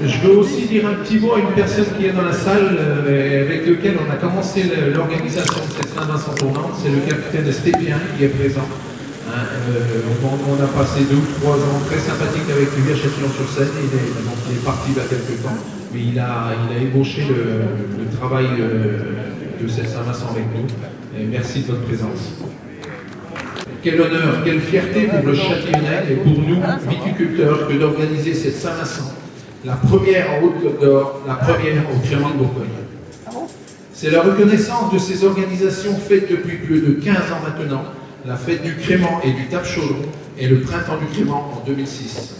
Je veux aussi dire un petit mot à une personne qui est dans la salle, avec lequel on a commencé l'organisation de cette Saint-Vincent tournante, c'est le capitaine Stépien qui est présent. On a passé 2 ou 3 ans très sympathiques avec lui à Châtillon-sur-Seine. Il est parti il y a quelques temps, mais il a ébauché le travail de cette Saint-Vincent avec nous. Et merci de votre présence. Quel honneur, quelle fierté pour le Châtillonnais et pour nous, viticulteurs, que d'organiser cette Saint-Vincent, la première en Haute-Côte d'Or, la première au Crémant de Bourgogne. C'est la reconnaissance de ces organisations faites depuis plus de 15 ans maintenant, la fête du Crémant et du Tape-Chaudron et le printemps du Crémant en 2006.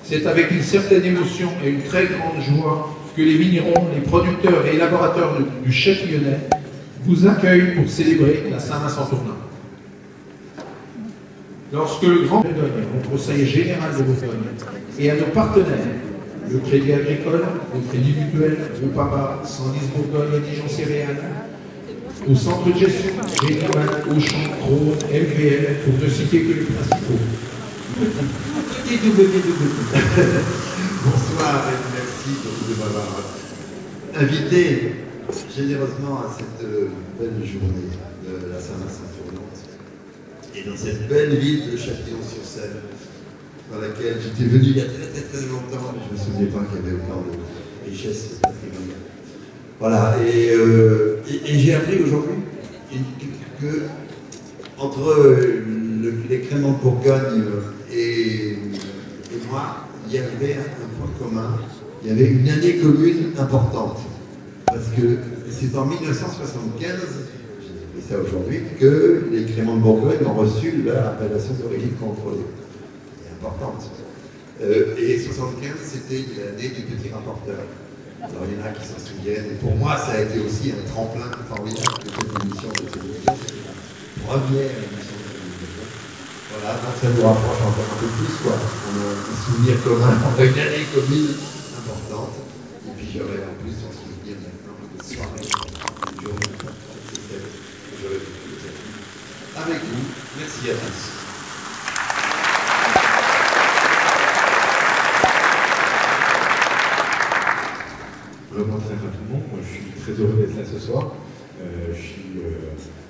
C'est avec une certaine émotion et une très grande joie que les vignerons, les producteurs et élaborateurs du Châtillonnais vous accueillent pour célébrer la Saint-Vincent tournante. Lorsque le Grand Bourgogne, au Conseil général de Bourgogne, et à nos partenaires, le Crédit Agricole, le Crédit Mutuel, le Papa, Sandis Bourgogne et Dijon Céréales, au Centre de gestion, Général, Auchan, Rhône, LVL, pour ne citer que les principaux. Bonsoir et merci de m'avoir invité généreusement à cette belle journée de la Saint-Vincent tournante et dans cette belle ville de Châtillon-sur-Seine, dans laquelle j'étais venu il y a très longtemps, mais je ne me souvenais pas qu'il y avait autant de richesses patrimoniales. Voilà, et j'ai appris aujourd'hui que entre les Crémants de Bourgogne et moi, il y avait un point commun, il y avait une année commune importante. Parce que c'est en 1975, et ça aujourd'hui, que les Crémants de Bourgogne ont reçu leur appellation d'origine contrôlée. Importante. Et 75, c'était l'année du petit rapporteur. Alors il y en a qui s'en souviennent, et pour moi ça a été aussi un tremplin formidable de cette émission de télévision. C'était la première émission de télévision. Voilà, donc ça nous rapproche encore un peu plus, quoi. On a un souvenir commun, une année commune importante. Et puis j'aurais en plus en souvenir maintenant de soirées, de journées, etc. J'aurais pu avec vous. Merci à tous. Vraiment très rapidement, moi je suis très heureux d'être là ce soir. Je suis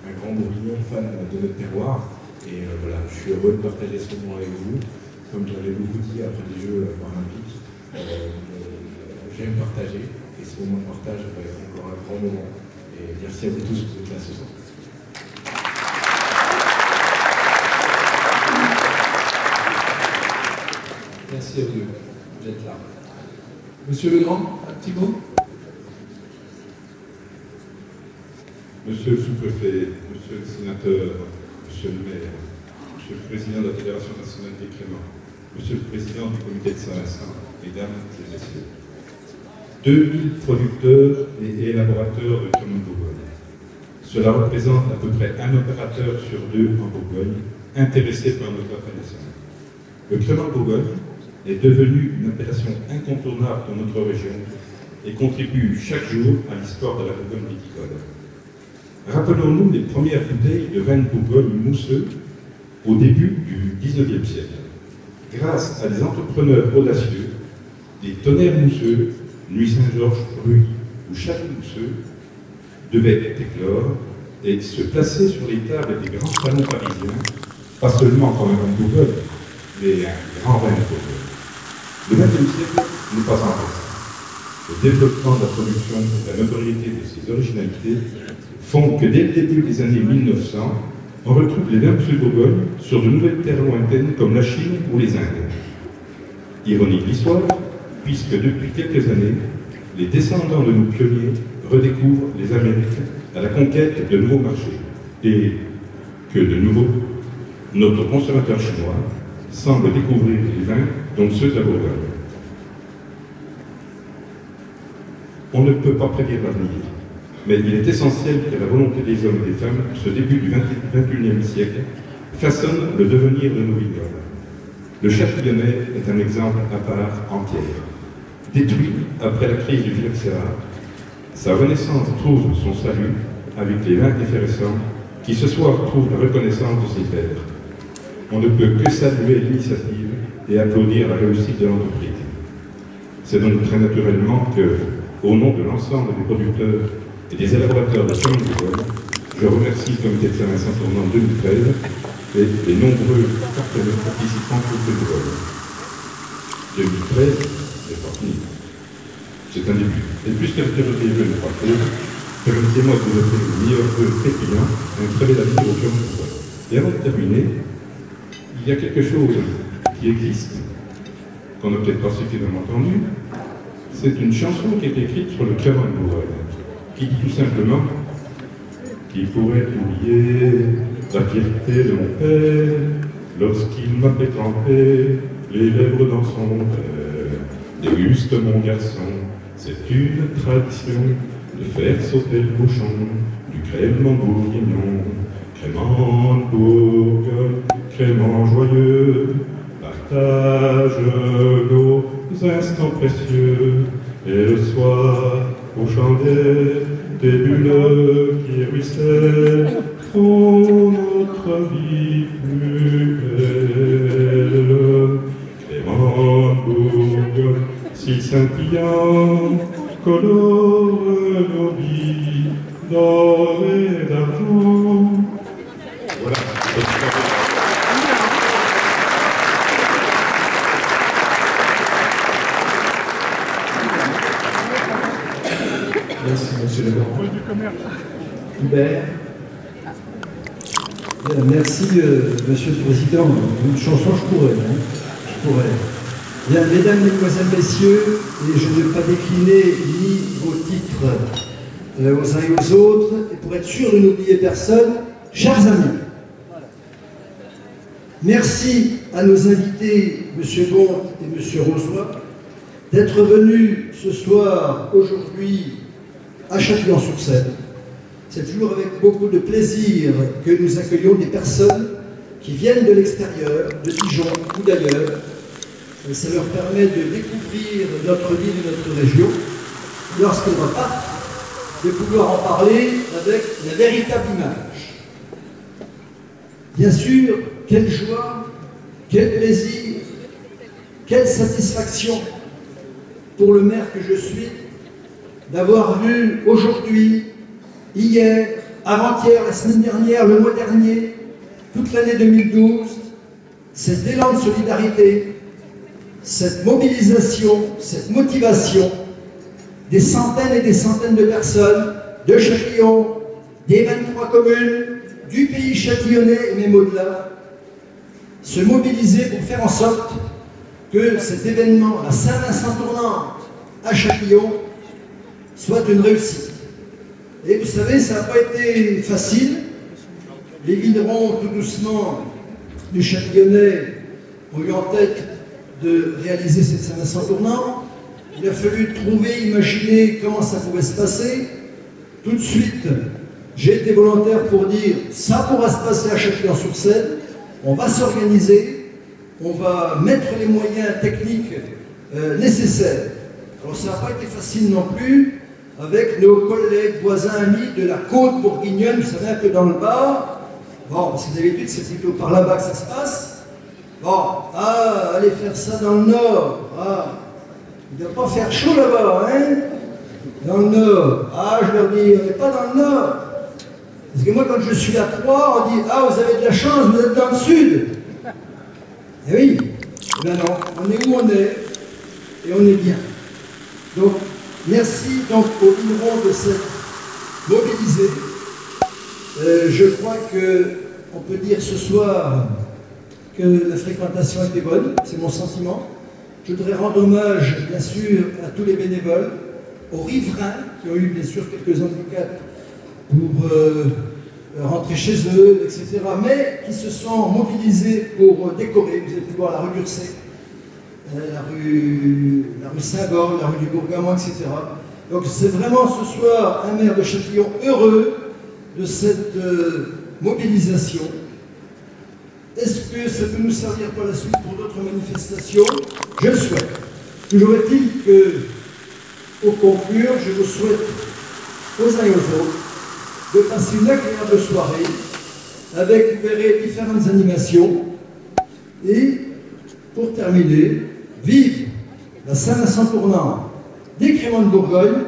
un grand bourguignon fan de notre terroir et voilà, je suis heureux de partager ce moment avec vous. Comme j'avais beaucoup dit après les Jeux paralympiques, j'aime partager et ce moment de partage va être encore un grand moment. Et merci à vous tous d'être là ce soir. Merci à vous d'être là. Monsieur Legrand, un petit mot? Monsieur le sous-préfet, monsieur le sénateur, monsieur le maire, monsieur le président de la Fédération nationale des Crémants, monsieur le président du comité de Saint-Vincent, mesdames et messieurs. 2000 producteurs et élaborateurs de Crémant de Bourgogne. Cela représente à peu près un opérateur sur 2 en Bourgogne, intéressé par notre appellation. Le Crémant de Bourgogne est devenu une appellation incontournable dans notre région et contribue chaque jour à l'histoire de la Bourgogne viticole. Rappelons-nous les premières bouteilles de vin de Bourgogne mousseux au début du XIXe siècle. Grâce à des entrepreneurs audacieux, des tonnerres mousseux, Nuit Saint-Georges, Ruy, où chaque mousseux devait éclore et se placer sur les tables des grands salons parisiens, pas seulement comme un vin de Bourgogne, mais un grand vin de Bourgogne. Le XXe siècle n'est pas en reste. Le développement de la production et la notoriété de ses originalités font que dès le début des années 1900, on retrouve les vins de Bourgogne sur de nouvelles terres lointaines comme la Chine ou les Indes. Ironie de l'histoire, puisque depuis quelques années, les descendants de nos pionniers redécouvrent les Amériques à la conquête de nouveaux marchés et que de nouveau, notre consommateur chinois semble découvrir les vins, dont ceux de la Bourgogne. On ne peut pas prédire l'avenir, mais il est essentiel que la volonté des hommes et des femmes, ce début du XXIe siècle, façonne le devenir de nos vignobles. Le Châtillonnais est un exemple à part entière. Détruit après la crise du phylloxéra, sa renaissance trouve son salut avec les vins effervescents qui ce soir trouvent la reconnaissance de ses pairs. On ne peut que saluer l'initiative et applaudir la réussite de l'entreprise. C'est donc très naturellement que, au nom de l'ensemble des producteurs et des élaborateurs de Chemin du Vol, je remercie le comité de Saint-Vincent-Tournant 2013 et les nombreux partenaires participants au du Vol. 2013 n'est pas fini. C'est un début. Et puisque le février ne pas fait, permettez-moi de vous offrir le meilleur vœu pétillant et un très bel avenir au Chemin du Vol. Et avant de terminer, il y a quelque chose qui existe, qu'on n'a peut-être pas suffisamment entendu. C'est une chanson qui est écrite sur le Crémant de Bourgogne, qui dit tout simplement « Qui pourrait oublier la fierté de mon père lorsqu'il m'a fait tremper les lèvres dans son verre. Déguste mon garçon, c'est une tradition de faire sauter le bouchon du Crémant bourguignon. Crémant de Bourgogne, Crémant joyeux, partage nos instants précieux, et le soir, aux chandelles, des bulles qui ruissellent, font notre vie plus belle. Crémant de Bourgogne, si scintillant, colore nos vies d'or et d'argent. Voilà. Merci, monsieur le maire. Hubert. Merci, monsieur le président. Une chanson, je pourrais. Je pourrais. Bien, mesdames, mesdemoiselles, messieurs, et je ne vais pas décliner ni vos titres aux uns et aux autres, et pour être sûr de n'oublier personne, chers amis, merci à nos invités, monsieur Bonte et monsieur Rozoy, d'être venus ce soir, aujourd'hui, à Châtillon-sur-Seine. C'est toujours avec beaucoup de plaisir que nous accueillons des personnes qui viennent de l'extérieur, de Dijon ou d'ailleurs. Ça leur permet de découvrir notre ville et notre région. Lorsqu'ils repartent, de pouvoir en parler avec la véritable image. Bien sûr, quelle joie, quel plaisir, quelle satisfaction pour le maire que je suis d'avoir vu aujourd'hui, hier, avant-hier, la semaine dernière, le mois dernier, toute l'année 2012, cet élan de solidarité, cette mobilisation, cette motivation des centaines et des centaines de personnes de Châtillon, des 23 communes, du pays châtillonnais et même au-delà, se mobiliser pour faire en sorte que cet événement, la Saint-Vincent-Tournante à Châtillon, soit une réussite. Et vous savez, ça n'a pas été facile. Les vignerons, tout doucement, du Châtillonnais ont eu en tête de réaliser cette Saint-Vincent-Tournante. Il a fallu trouver, imaginer comment ça pouvait se passer. Tout de suite, j'ai été volontaire pour dire ça pourra se passer à Châtillon-sur-Seine. On va s'organiser, on va mettre les moyens techniques nécessaires. Alors ça n'a pas été facile non plus avec nos collègues, voisins, amis de la côte bourguignonne, vous savez, un peu dans le bas. Bon, parce que d'habitude, c'est plutôt par là-bas que ça se passe. Bon, allez faire ça dans le nord. Il ne doit pas faire chaud là-bas, hein? Dans le nord. Je leur dis, on n'est pas dans le nord. Parce que moi, quand je suis à Troyes, on dit, vous avez de la chance, vous êtes dans le sud. Eh oui. Eh bien non, on est où on est, et on est bien. Donc, merci donc aux vignerons de s'être mobilisés. Je crois qu'on peut dire ce soir que la fréquentation était bonne, c'est mon sentiment. Je voudrais rendre hommage, bien sûr, à tous les bénévoles, aux riverains qui ont eu, bien sûr, quelques handicaps pour rentrer chez eux, etc., mais qui se sont mobilisés pour décorer. Vous avez pu voir la rue d'Ursay, la rue Saint-Gorge, la rue du Bourgamont, etc. Donc c'est vraiment ce soir un maire de Châtillon heureux de cette mobilisation. Est-ce que ça peut nous servir par la suite pour d'autres manifestations? Je le souhaite. Toujours est-il que, pour conclure, je vous souhaite aux uns et aux autres de passer une agréable soirée avec, vous verrez, différentes animations. Et, pour terminer, vive la Saint-Vincent-Tournant des Créments de Bourgogne